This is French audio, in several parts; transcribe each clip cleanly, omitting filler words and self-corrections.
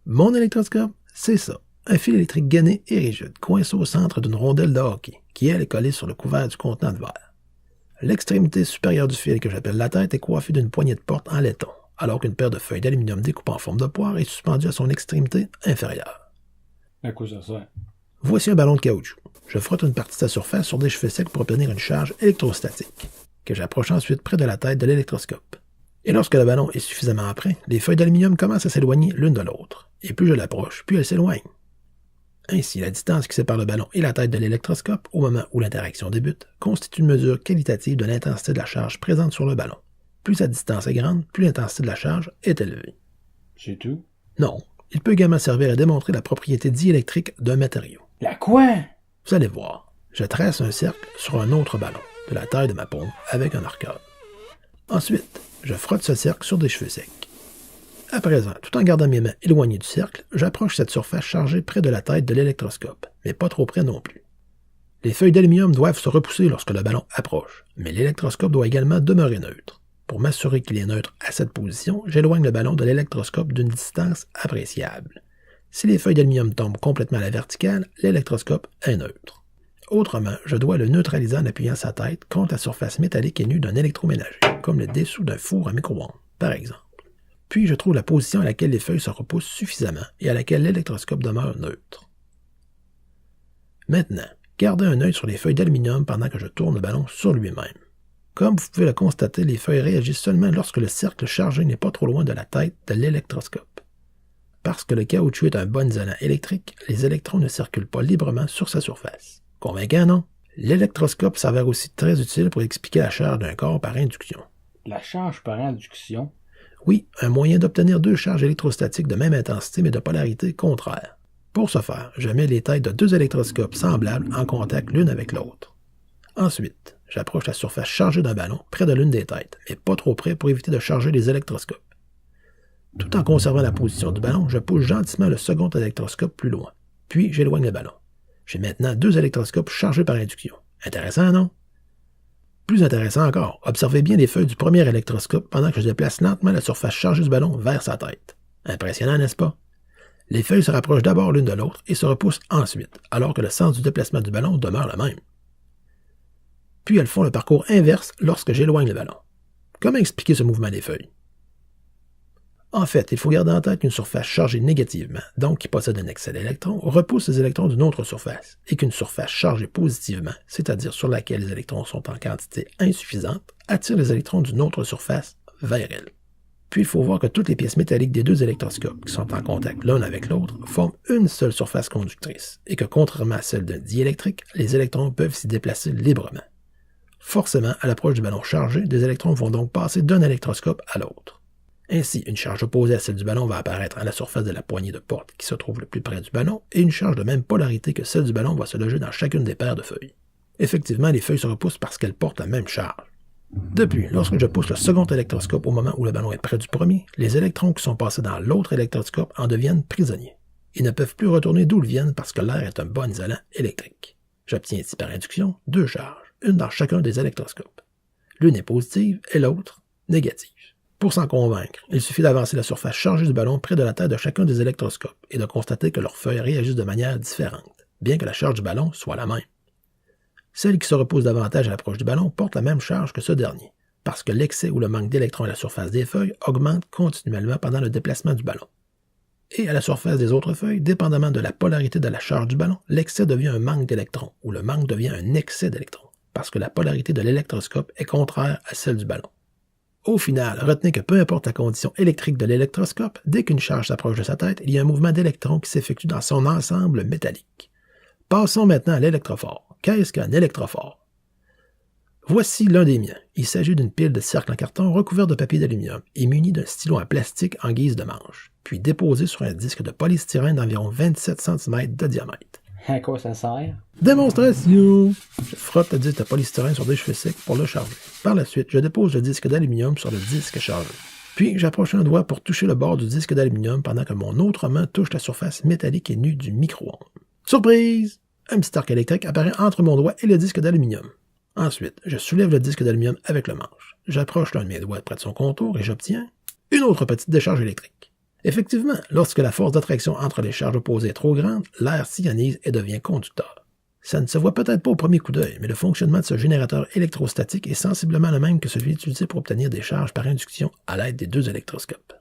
Mon électroscope, c'est ça. Un fil électrique gainé et rigide, coincé au centre d'une rondelle de hockey, qui elle est collée sur le couvert du contenant de verre. L'extrémité supérieure du fil, que j'appelle la tête, est coiffée d'une poignée de porte en laiton, alors qu'une paire de feuilles d'aluminium découpées en forme de poire est suspendue à son extrémité inférieure. À quoi ça sert? Voici un ballon de caoutchouc. Je frotte une partie de sa surface sur des cheveux secs pour obtenir une charge électrostatique, que j'approche ensuite près de la tête de l'électroscope. Et lorsque le ballon est suffisamment près, les feuilles d'aluminium commencent à s'éloigner l'une de l'autre. Et plus je l'approche, plus elles s'éloignent. Ainsi, la distance qui sépare le ballon et la tête de l'électroscope au moment où l'interaction débute constitue une mesure qualitative de l'intensité de la charge présente sur le ballon. Plus sa distance est grande, plus l'intensité de la charge est élevée. C'est tout? Non, il peut également servir à démontrer la propriété diélectrique d'un matériau. La quoi? Vous allez voir, je trace un cercle sur un autre ballon, de la taille de ma paume, avec un marqueur. Ensuite, je frotte ce cercle sur des cheveux secs. À présent, tout en gardant mes mains éloignées du cercle, j'approche cette surface chargée près de la tête de l'électroscope, mais pas trop près non plus. Les feuilles d'aluminium doivent se repousser lorsque le ballon approche, mais l'électroscope doit également demeurer neutre. Pour m'assurer qu'il est neutre à cette position, j'éloigne le ballon de l'électroscope d'une distance appréciable. Si les feuilles d'aluminium tombent complètement à la verticale, l'électroscope est neutre. Autrement, je dois le neutraliser en appuyant sa tête contre la surface métallique et nue d'un électroménager, comme le dessous d'un four à micro-ondes, par exemple. Puis je trouve la position à laquelle les feuilles se repoussent suffisamment et à laquelle l'électroscope demeure neutre. Maintenant, gardez un œil sur les feuilles d'aluminium pendant que je tourne le ballon sur lui-même. Comme vous pouvez le constater, les feuilles réagissent seulement lorsque le cercle chargé n'est pas trop loin de la tête de l'électroscope. Parce que le caoutchouc est un bon isolant électrique, les électrons ne circulent pas librement sur sa surface. Convaincant, non? L'électroscope s'avère aussi très utile pour expliquer la charge d'un corps par induction. La charge par induction? Oui, un moyen d'obtenir deux charges électrostatiques de même intensité mais de polarité contraire. Pour ce faire, je mets les têtes de deux électroscopes semblables en contact l'une avec l'autre. Ensuite, j'approche la surface chargée d'un ballon près de l'une des têtes, mais pas trop près pour éviter de charger les électroscopes. Tout en conservant la position du ballon, je pousse gentiment le second électroscope plus loin, puis j'éloigne le ballon. J'ai maintenant deux électroscopes chargés par induction. Intéressant, non? Plus intéressant encore, observez bien les feuilles du premier électroscope pendant que je déplace lentement la surface chargée du ballon vers sa tête. Impressionnant, n'est-ce pas? Les feuilles se rapprochent d'abord l'une de l'autre et se repoussent ensuite, alors que le sens du déplacement du ballon demeure le même. Puis elles font le parcours inverse lorsque j'éloigne le ballon. Comment expliquer ce mouvement des feuilles? En fait, il faut garder en tête qu'une surface chargée négativement, donc qui possède un excès d'électrons, repousse les électrons d'une autre surface, et qu'une surface chargée positivement, c'est-à-dire sur laquelle les électrons sont en quantité insuffisante, attire les électrons d'une autre surface vers elle. Puis il faut voir que toutes les pièces métalliques des deux électroscopes, qui sont en contact l'un avec l'autre, forment une seule surface conductrice, et que contrairement à celle d'un diélectrique, les électrons peuvent s'y déplacer librement. Forcément, à l'approche du ballon chargé, des électrons vont donc passer d'un électroscope à l'autre. Ainsi, une charge opposée à celle du ballon va apparaître à la surface de la poignée de porte qui se trouve le plus près du ballon, et une charge de même polarité que celle du ballon va se loger dans chacune des paires de feuilles. Effectivement, les feuilles se repoussent parce qu'elles portent la même charge. Depuis, lorsque je pousse le second électroscope au moment où le ballon est près du premier, les électrons qui sont passés dans l'autre électroscope en deviennent prisonniers. Ils ne peuvent plus retourner d'où ils viennent parce que l'air est un bon isolant électrique. J'obtiens ici par induction deux charges, une dans chacun des électroscopes. L'une est positive et l'autre négative. Pour s'en convaincre, il suffit d'avancer la surface chargée du ballon près de la tête de chacun des électroscopes et de constater que leurs feuilles réagissent de manière différente, bien que la charge du ballon soit la même. Celle qui se repose davantage à l'approche du ballon porte la même charge que ce dernier, parce que l'excès ou le manque d'électrons à la surface des feuilles augmente continuellement pendant le déplacement du ballon. Et à la surface des autres feuilles, dépendamment de la polarité de la charge du ballon, l'excès devient un manque d'électrons, ou le manque devient un excès d'électrons, parce que la polarité de l'électroscope est contraire à celle du ballon. Au final, retenez que peu importe la condition électrique de l'électroscope, dès qu'une charge s'approche de sa tête, il y a un mouvement d'électrons qui s'effectue dans son ensemble métallique. Passons maintenant à l'électrophore. Qu'est-ce qu'un électrophore? Voici l'un des miens. Il s'agit d'une pile de cercles en carton recouvert de papier d'aluminium et muni d'un stylo en plastique en guise de manche, puis déposé sur un disque de polystyrène d'environ 27 cm de diamètre. À quoi ça sert? Démonstration! Je frotte le disque de polystyrène sur des cheveux secs pour le charger. Par la suite, je dépose le disque d'aluminium sur le disque chargé. Puis, j'approche un doigt pour toucher le bord du disque d'aluminium pendant que mon autre main touche la surface métallique et nue du micro-ondes. Surprise! Un petit arc électrique apparaît entre mon doigt et le disque d'aluminium. Ensuite, je soulève le disque d'aluminium avec le manche. J'approche l'un de mes doigts près de son contour et j'obtiens une autre petite décharge électrique. Effectivement, lorsque la force d'attraction entre les charges opposées est trop grande, l'air s'ionise et devient conducteur. Ça ne se voit peut-être pas au premier coup d'œil, mais le fonctionnement de ce générateur électrostatique est sensiblement le même que celui utilisé pour obtenir des charges par induction à l'aide des deux électroscopes.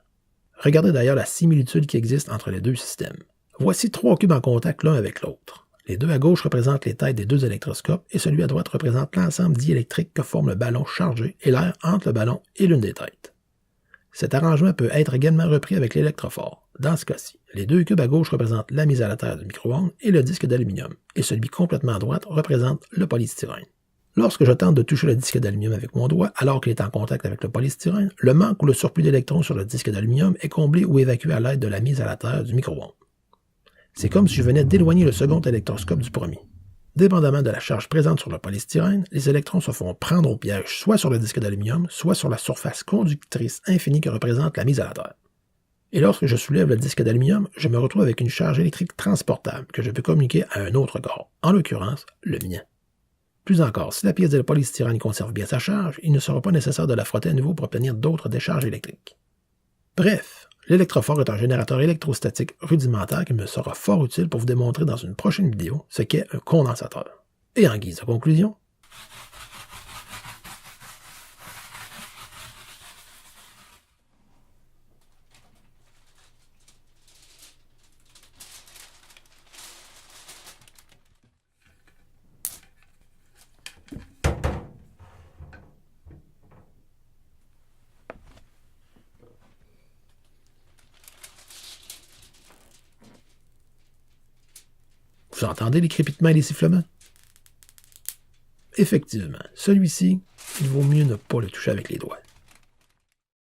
Regardez d'ailleurs la similitude qui existe entre les deux systèmes. Voici 3 cubes en contact l'un avec l'autre. Les deux à gauche représentent les têtes des deux électroscopes et celui à droite représente l'ensemble diélectrique que forme le ballon chargé et l'air entre le ballon et l'une des têtes. Cet arrangement peut être également repris avec l'électrophore. Dans ce cas-ci, les 2 cubes à gauche représentent la mise à la terre du micro-ondes et le disque d'aluminium, et celui complètement à droite représente le polystyrène. Lorsque je tente de toucher le disque d'aluminium avec mon doigt, alors qu'il est en contact avec le polystyrène, le manque ou le surplus d'électrons sur le disque d'aluminium est comblé ou évacué à l'aide de la mise à la terre du micro-ondes. C'est comme si je venais d'éloigner le second électroscope du premier. Dépendamment de la charge présente sur le polystyrène, les électrons se font prendre au piège soit sur le disque d'aluminium, soit sur la surface conductrice infinie que représente la mise à la terre. Et lorsque je soulève le disque d'aluminium, je me retrouve avec une charge électrique transportable que je peux communiquer à un autre corps, en l'occurrence le mien. Plus encore, si la pièce de polystyrène conserve bien sa charge, il ne sera pas nécessaire de la frotter à nouveau pour obtenir d'autres décharges électriques. Bref, l'électrophore est un générateur électrostatique rudimentaire qui me sera fort utile pour vous démontrer dans une prochaine vidéo ce qu'est un condensateur. Et en guise de conclusion, vous entendez les crépitements et les sifflements? Effectivement, celui-ci, il vaut mieux ne pas le toucher avec les doigts.